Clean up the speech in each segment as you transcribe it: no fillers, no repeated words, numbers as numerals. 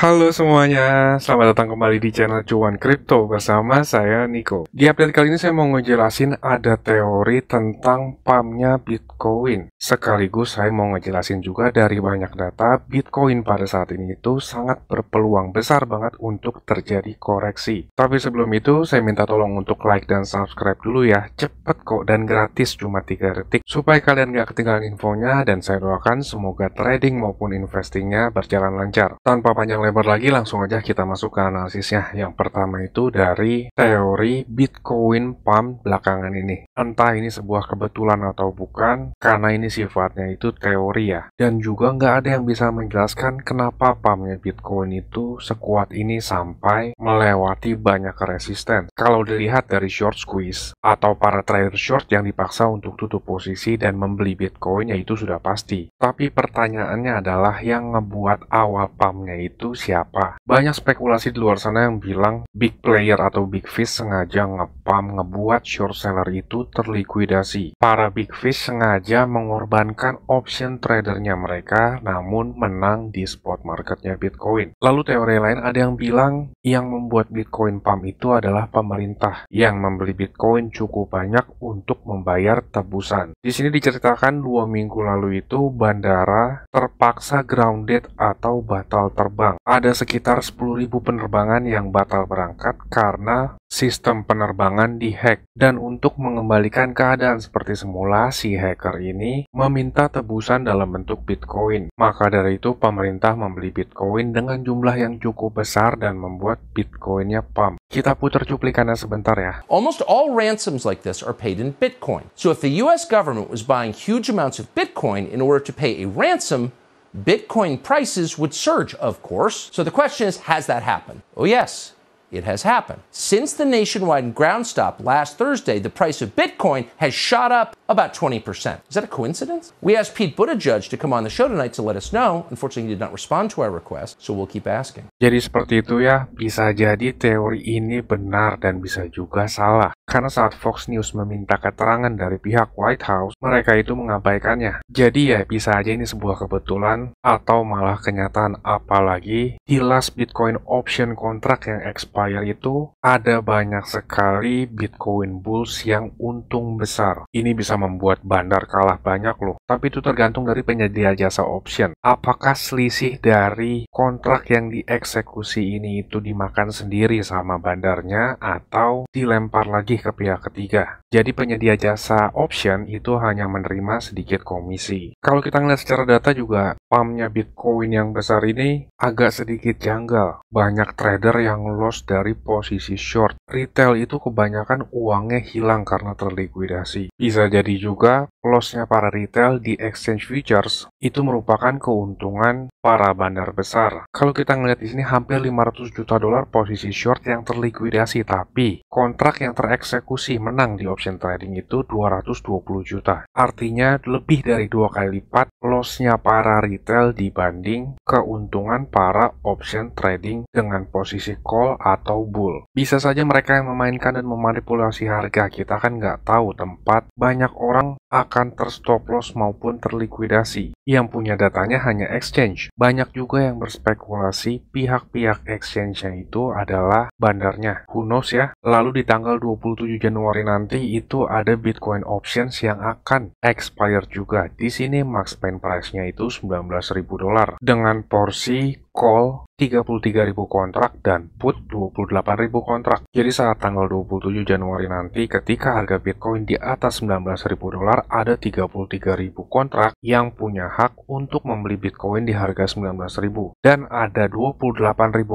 Halo semuanya, selamat datang kembali di channel Cuan Kripto bersama saya Niko. Di update kali ini saya mau ngejelasin ada teori tentang pumpnya Bitcoin. Sekaligus saya mau ngejelasin juga dari banyak data Bitcoin pada saat ini itu sangat berpeluang besar banget untuk terjadi koreksi. Tapi sebelum itu saya minta tolong untuk like dan subscribe dulu ya. Cepet kok dan gratis, cuma 3 detik, supaya kalian gak ketinggalan infonya. Dan saya doakan semoga trading maupun investingnya berjalan lancar. Tanpa panjang lebar lagi, langsung aja kita masuk ke analisisnya. Yang pertama itu dari teori Bitcoin pump belakangan ini. Entah ini sebuah kebetulan atau bukan, karena ini sifatnya itu teori ya. Dan juga nggak ada yang bisa menjelaskan kenapa pumpnya Bitcoin itu sekuat ini sampai melewati banyak resisten. Kalau dilihat dari short squeeze atau para trader short yang dipaksa untuk tutup posisi dan membeli Bitcoin, ya itu sudah pasti. Tapi pertanyaannya adalah yang ngebuat awal pumpnya itu siapa? Banyak spekulasi di luar sana yang bilang big player atau big fish sengaja nge-pump ngebuat short seller itu terlikuidasi. Para big fish sengaja mengorbankan option tradernya mereka namun menang di spot marketnya Bitcoin. Lalu teori lain ada yang bilang yang membuat Bitcoin pump itu adalah pemerintah yang membeli Bitcoin cukup banyak untuk membayar tebusan. Di sini diceritakan 2 minggu lalu itu bandara terpaksa grounded atau batal terbang. Ada sekitar 10.000 penerbangan yang batal berangkat karena sistem penerbangan dihack. Dan untuk mengembalikan keadaan seperti semula, si hacker ini meminta tebusan dalam bentuk Bitcoin. Maka dari itu pemerintah membeli Bitcoin dengan jumlah yang cukup besar dan membuat Bitcoinnya pump. Kita putar cuplikannya sebentar ya. Almost all ransoms like this are paid in Bitcoin. So if the US government was buying huge amounts of Bitcoin in order to pay a ransom, Bitcoin prices would surge, of course. So the question is, has that happened? Oh yes, it has happened. Since the nationwide ground stop last Thursday, the price of Bitcoin has shot up about 20%. Is that a coincidence? We asked Pete Buttigieg to come on the show tonight to let us know. Unfortunately, he did not respond to our request, so we'll keep asking. Jadi seperti itu ya, bisa jadi teori ini benar dan bisa juga salah. Karena saat Fox News meminta keterangan dari pihak White House, mereka itu mengabaikannya. Jadi ya bisa aja ini sebuah kebetulan atau malah kenyataan, apalagi di last Bitcoin option contract yang expire itu ada banyak sekali Bitcoin bulls yang untung besar. Ini bisa membuat bandar kalah banyak loh. Tapi itu tergantung dari penyedia jasa option. Apakah selisih dari kontrak yang dieksekusi ini itu dimakan sendiri sama bandarnya atau dilempar lagi ke pihak ketiga. Jadi penyedia jasa option itu hanya menerima sedikit komisi. Kalau kita ngeliat secara data juga, pumpnya Bitcoin yang besar ini agak sedikit janggal. Banyak trader yang loss dari posisi short. Retail itu kebanyakan uangnya hilang karena terlikuidasi. Bisa jadi juga lossnya para retail di exchange futures itu merupakan keuntungan para bandar besar. Kalau kita ngeliat di sini hampir 500 juta dolar posisi short yang terlikuidasi, tapi kontrak yang tereksekusi menang di option trading itu 220 juta. Artinya lebih dari 2 kali lipat lossnya para retail dibanding keuntungan para option trading dengan posisi call atau bull. Bisa saja mereka yang memainkan dan memanipulasi harga, kita kan nggak tahu tempat banyak orang akan terstop loss maupun terlikuidasi. Yang punya datanya hanya exchange. Banyak juga yang berspekulasi pihak-pihak exchange-nya itu adalah bandarnya. Who knows ya? Lalu di tanggal 27 Januari nanti itu ada Bitcoin options yang akan expire juga. Di sini max pen price-nya itu 19.000 dolar dengan porsi call 33.000 kontrak dan put 28.000 kontrak. Jadi saat tanggal 27 Januari nanti ketika harga Bitcoin di atas 19.000 dolar ada 33.000 kontrak yang punya hak untuk membeli Bitcoin di harga 19.000 dan ada 28.000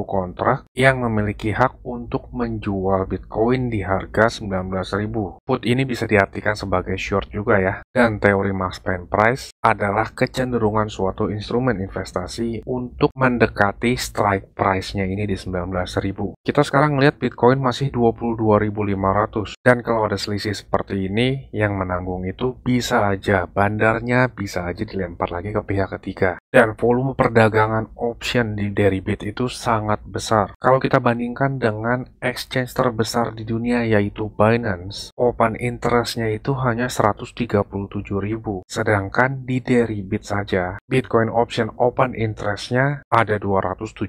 kontrak yang memiliki hak untuk menjual Bitcoin di harga 19.000. Put ini bisa diartikan sebagai short juga ya. Dan teori max pen price adalah kecenderungan suatu instrumen investasi untuk mendekati strike price-nya ini di 19.000. Kita sekarang melihat Bitcoin masih 22.500 dan kalau ada selisih seperti ini yang menanggung itu bisa aja bandarnya bisa aja dilempar lagi ke pihak ketiga. Dan volume perdagangan option di deribit itu sangat besar. Kalau kita bandingkan dengan exchange terbesar di dunia yaitu Binance, open interest-nya itu hanya 137.000. Sedangkan di deribit saja, Bitcoin option open interest-nya ada sampai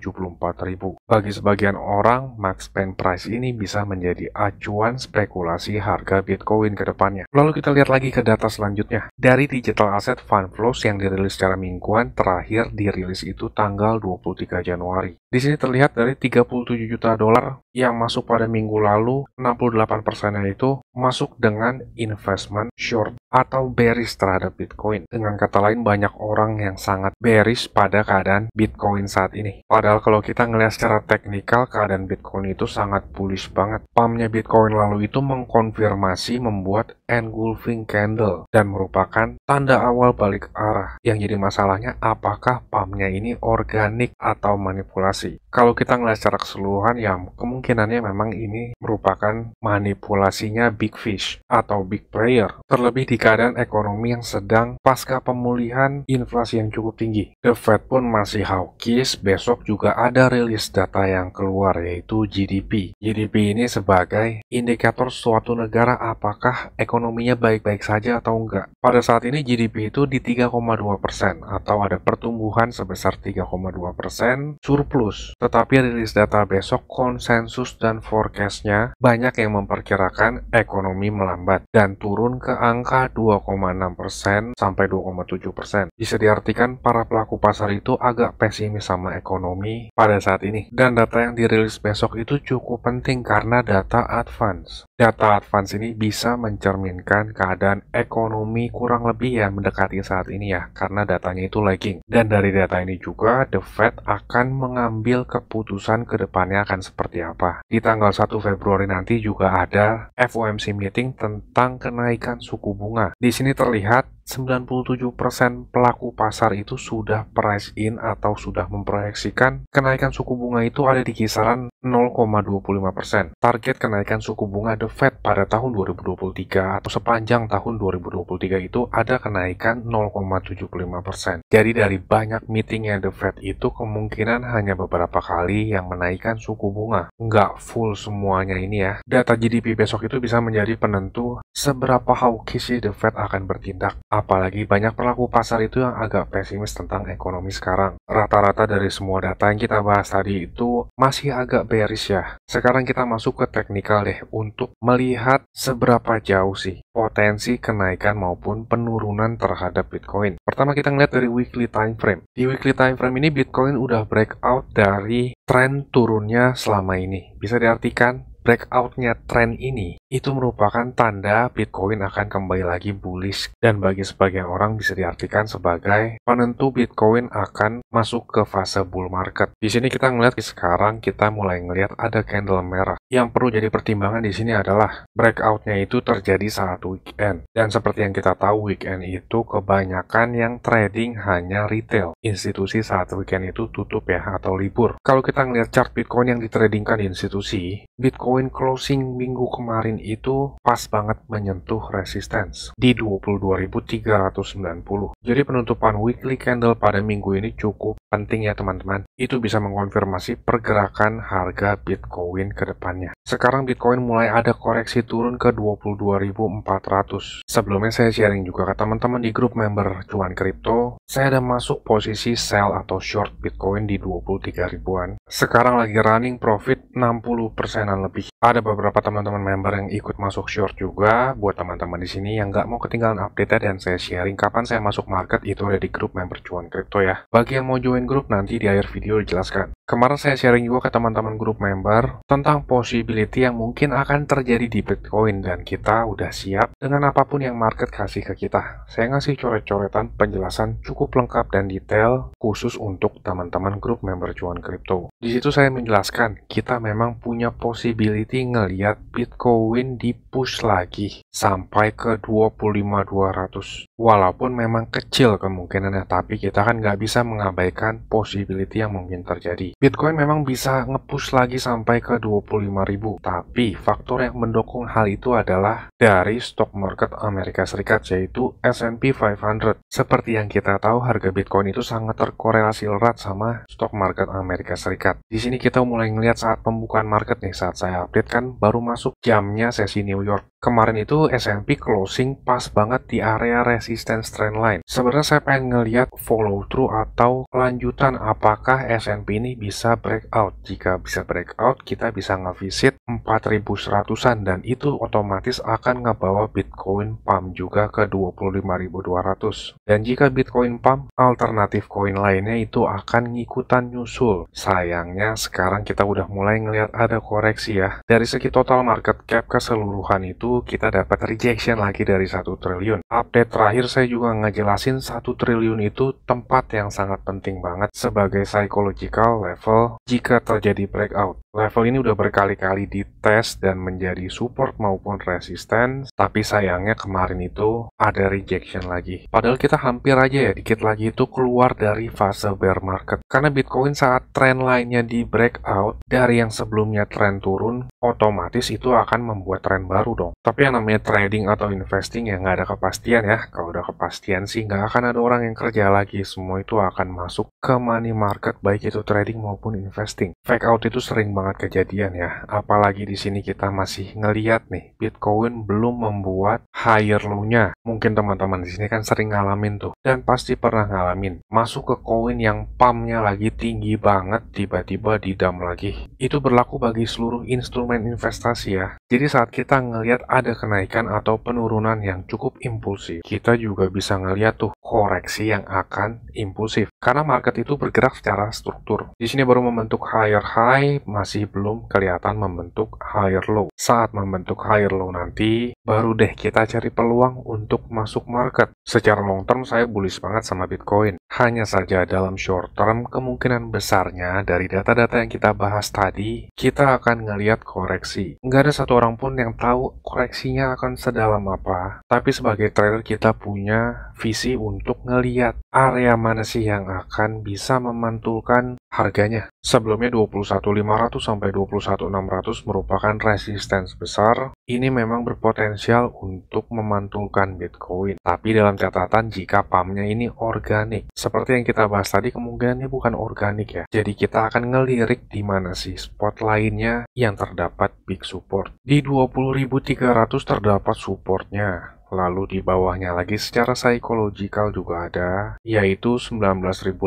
274.000. Bagi sebagian orang, max spend price ini bisa menjadi acuan spekulasi harga Bitcoin ke depannya. Lalu kita lihat lagi ke data selanjutnya. Dari Digital Asset Fund Flows yang dirilis secara mingguan, terakhir dirilis itu tanggal 23 Januari. Di sini terlihat dari 37 juta dolar yang masuk pada minggu lalu, 68%-nya itu masuk dengan investment short atau bearish terhadap Bitcoin. Dengan kata lain, banyak orang yang sangat bearish pada keadaan Bitcoin saat ini. Padahal kalau kita ngelihat secara teknikal, keadaan Bitcoin itu sangat bullish banget. Pumpnya Bitcoin lalu itu mengkonfirmasi membuat engulfing candle dan merupakan tanda awal balik arah. Yang jadi masalahnya, apakah pumpnya ini organik atau manipulasi? Kalau kita ngelihat secara keseluruhan, ya kemungkinannya memang ini merupakan manipulasinya big fish atau big player. Terlebih di keadaan ekonomi yang sedang pasca pemulihan inflasi yang cukup tinggi. The Fed pun masih hawkish. Besok juga ada rilis data yang keluar, yaitu GDP. GDP ini sebagai indikator suatu negara apakah ekonominya baik-baik saja atau enggak. Pada saat ini GDP itu di 3,2% atau ada pertumbuhan sebesar 3,2% surplus. Tetapi rilis data besok, konsensus dan forecast-nya banyak yang memperkirakan ekonomi melambat dan turun ke angka 2,6% sampai 2,7%. Bisa diartikan para pelaku pasar itu agak pesimis sama ekonomi pada saat ini. Dan data yang dirilis besok itu cukup penting karena data advance. Data advance ini bisa mencerminkan keadaan ekonomi kurang lebih ya mendekati saat ini ya, karena datanya itu lagging. Dan dari data ini juga The Fed akan mengambil keputusan ke depannya akan seperti apa. Di tanggal 1 Februari nanti juga ada FOMC meeting tentang kenaikan suku bunga. Di sini terlihat 97% pelaku pasar itu sudah price in atau sudah memproyeksikan kenaikan suku bunga itu ada di kisaran 0,25%. Target kenaikan suku bunga The Fed pada tahun 2023 atau sepanjang tahun 2023 itu ada kenaikan 0,75%. Jadi dari banyak meetingnya The Fed itu kemungkinan hanya beberapa kali yang menaikkan suku bunga. Nggak full semuanya ini ya. Data GDP besok itu bisa menjadi penentu seberapa hawkish The Fed akan bertindak. Apalagi banyak pelaku pasar itu yang agak pesimis tentang ekonomi sekarang. Rata-rata dari semua data yang kita bahas tadi itu masih agak bearish ya. Sekarang kita masuk ke teknikal deh untuk melihat seberapa jauh sih potensi kenaikan maupun penurunan terhadap Bitcoin. Pertama kita ngeliat dari weekly time frame. Di weekly time frame ini Bitcoin udah breakout dari tren turunnya selama ini. Bisa diartikan breakout-nya tren ini itu merupakan tanda Bitcoin akan kembali lagi bullish, dan bagi sebagian orang bisa diartikan sebagai penentu Bitcoin akan masuk ke fase bull market. Di sini kita ngeliat sekarang kita mulai ngeliat ada candle merah. Yang perlu jadi pertimbangan di sini adalah breakout-nya itu terjadi saat weekend, dan seperti yang kita tahu weekend itu kebanyakan yang trading hanya retail. Institusi saat weekend itu tutup ya atau libur. Kalau kita ngeliat chart Bitcoin yang ditradingkan di institusi, Bitcoin closing minggu kemarin itu pas banget menyentuh resistance di 22.390. Jadi penutupan weekly candle pada minggu ini cukup penting ya teman-teman. Itu bisa mengkonfirmasi pergerakan harga Bitcoin ke depannya. Sekarang Bitcoin mulai ada koreksi turun ke 22.400. Sebelumnya saya sharing juga ke teman-teman di grup member Cuan Kripto. Saya ada masuk posisi sell atau short Bitcoin di 23 ribuan. Sekarang lagi running profit 60%-an lebih. Ada beberapa teman-teman member yang ikut masuk short juga. Buat teman-teman di sini yang nggak mau ketinggalan update dan saya sharing kapan saya masuk market itu ada di grup member Cuan Kripto ya. Bagi yang mau join grup nanti di akhir video dijelaskan. Kemarin saya sharing juga ke teman-teman grup member tentang possibility yang mungkin akan terjadi di Bitcoin dan kita udah siap dengan apapun yang market kasih ke kita. Saya ngasih coret-coretan penjelasan cukup lengkap dan detail khusus untuk teman-teman grup member Cuan Kripto. Di situ saya menjelaskan kita memang punya possibility ngelihat Bitcoin di push lagi sampai ke 25.200. Walaupun memang kecil kemungkinannya, tapi kita kan nggak bisa mengabaikan possibility yang mungkin terjadi. Bitcoin memang bisa nge-push lagi sampai ke 25.000, tapi faktor yang mendukung hal itu adalah dari stock market Amerika Serikat, yaitu S&P 500. Seperti yang kita tahu, harga Bitcoin itu sangat terkorelasi erat sama stock market Amerika Serikat. meningkat. Di sini kita mulai ngelihat saat pembukaan market nih, saat saya update kan baru masuk jamnya sesi New York. Kemarin itu S&P closing pas banget di area resistance trendline. Sebenarnya saya pengen ngelihat follow through atau lanjutan apakah S&P ini bisa breakout. Jika bisa breakout, kita bisa ngevisit 4100-an dan itu otomatis akan ngebawa Bitcoin pump juga ke 25.200. Dan jika Bitcoin pump, alternatif koin lainnya itu akan ngikutan nyusul. Sayangnya sekarang kita udah mulai ngelihat ada koreksi ya. Dari segi total market cap keseluruhan itu kita dapat rejection lagi dari 1 triliun. Update terakhir saya juga ngejelasin 1 triliun itu tempat yang sangat penting banget sebagai psychological level jika terjadi breakout. Level ini udah berkali-kali dites dan menjadi support maupun resistance, tapi sayangnya kemarin itu ada rejection lagi. Padahal kita hampir aja ya dikit lagi itu keluar dari fase bear market. Karena Bitcoin saat trend lainnya di breakout dari yang sebelumnya trend turun, otomatis itu akan membuat trend baru dong. Tapi yang namanya trading atau investing ya nggak ada kepastian ya. Kalau udah kepastian sih nggak akan ada orang yang kerja lagi. Semua itu akan masuk ke money market baik itu trading maupun investing. Fake out itu sering banget kejadian ya. Apalagi di sini kita masih ngeliat nih Bitcoin belum membuat higher low-nya. Mungkin teman-teman di sini kan sering ngalamin tuh dan pasti pernah ngalamin masuk ke koin yang pumpnya lagi tinggi banget tiba-tiba didam lagi. Itu berlaku bagi seluruh instrumen investasi ya. Jadi saat kita ngelihat ada kenaikan atau penurunan yang cukup impulsif, kita juga bisa ngelihat tuh koreksi yang akan impulsif. Karena market itu bergerak secara struktur. Di sini baru membentuk higher high, masih belum kelihatan membentuk higher low. Saat membentuk higher low nanti, baru deh kita cari peluang untuk masuk market. Secara long term saya bullish banget sama Bitcoin. Hanya saja dalam short term, kemungkinan besarnya dari data-data yang kita bahas tadi, kita akan ngelihat koreksi. Nggak ada satu orang pun yang tahu koreksinya akan sedalam apa. Tapi sebagai trader kita punya visi untuk ngelihat area mana sih yang akan bisa memantulkan harganya. Sebelumnya 21.500 sampai 21.600 merupakan resistance besar. Ini memang berpotensial untuk memantulkan Bitcoin. Tapi dalam catatan jika pumpnya ini organik. Seperti yang kita bahas tadi, kemungkinannya bukan organik ya. Jadi kita akan ngelirik di mana sih spot lainnya yang terdapat big support. Di 20.300 terdapat supportnya. Lalu di bawahnya lagi secara psikologikal juga ada, yaitu 19.500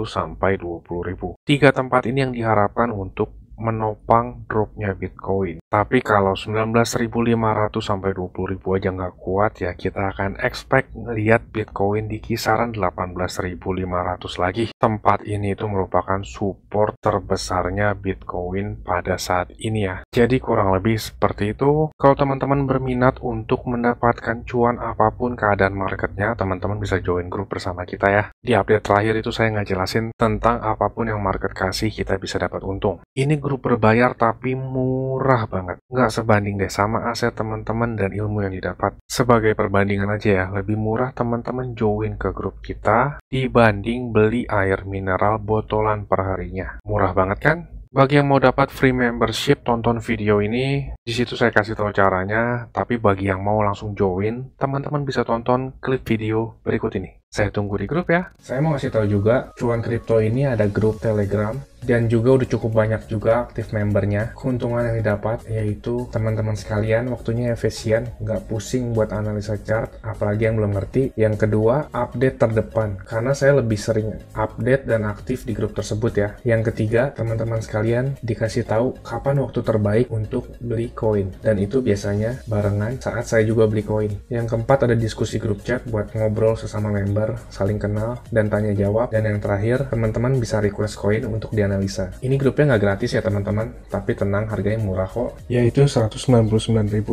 sampai 20.000. Tiga tempat ini yang diharapkan untuk menopang dropnya Bitcoin. Tapi kalau 19.500 sampai 20.000 aja nggak kuat ya, kita akan expect ngelihat Bitcoin di kisaran 18.500 lagi. Tempat ini itu merupakan support terbesarnya Bitcoin pada saat ini ya. Jadi kurang lebih seperti itu. Kalau teman-teman berminat untuk mendapatkan cuan apapun keadaan marketnya, teman-teman bisa join grup bersama kita ya. Di update terakhir itu saya ngejelasin tentang apapun yang market kasih kita bisa dapat untung. Ini grup berbayar tapi murah banget. Nggak sebanding deh sama aset teman-teman dan ilmu yang didapat. Sebagai perbandingan aja ya, lebih murah teman-teman join ke grup kita dibanding beli air mineral botolan per harinya. Murah banget kan? Bagi yang mau dapat free membership, tonton video ini. Di situ saya kasih tahu caranya. Tapi bagi yang mau langsung join, teman-teman bisa tonton klip video berikut ini. Saya tunggu di grup ya. Saya mau kasih tahu juga, Cuan Kripto ini ada grup Telegram dan juga udah cukup banyak juga aktif membernya. Keuntungan yang didapat yaitu teman-teman sekalian waktunya efisien, nggak pusing buat analisa chart, apalagi yang belum ngerti. Yang kedua, update terdepan karena saya lebih sering update dan aktif di grup tersebut ya. Yang ketiga, teman-teman sekalian dikasih tahu kapan waktu terbaik untuk beli koin dan itu biasanya barengan saat saya juga beli koin. Yang keempat, ada diskusi grup chat buat ngobrol sesama member, saling kenal dan tanya jawab. Dan yang terakhir, teman-teman bisa request koin untuk dianalisa. Ini grupnya nggak gratis ya teman-teman, tapi tenang, harganya murah kok, yaitu Rp199.000.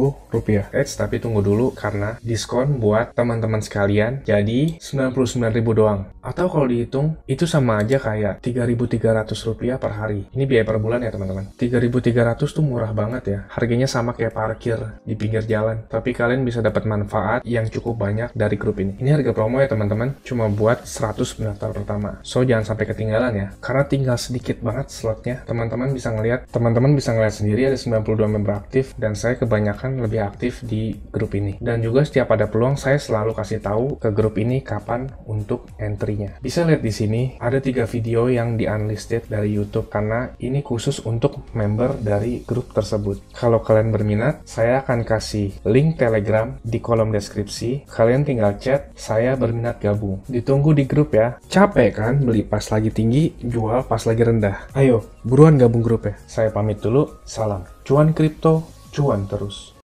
Tapi tunggu dulu karena diskon buat teman-teman sekalian jadi Rp99.000 doang. Atau kalau dihitung itu sama aja kayak Rp3.300 per hari. Ini biaya per bulan ya teman-teman. Rp3.300 tuh murah banget ya. Harganya sama kayak parkir di pinggir jalan, tapi kalian bisa dapat manfaat yang cukup banyak dari grup ini. Ini harga promo ya teman-teman, cuma buat 100 pendaftar pertama. So jangan sampai ketinggalan ya, karena tinggal sedikit sedikit banget slotnya. Teman-teman bisa ngelihat sendiri ada 92 member aktif, dan saya kebanyakan lebih aktif di grup ini. Dan juga setiap ada peluang saya selalu kasih tahu ke grup ini kapan untuk entry-nya. Bisa lihat di sini ada 3 video yang di unlisted dari YouTube karena ini khusus untuk member dari grup tersebut. Kalau kalian berminat, saya akan kasih link Telegram di kolom deskripsi. Kalian tinggal chat, saya berminat gabung. Ditunggu di grup ya. Capek kan beli pas lagi tinggi, jual pas lagi rendah. Ayo, buruan gabung grup ya. Saya pamit dulu, salam. Cuan kripto, cuan terus.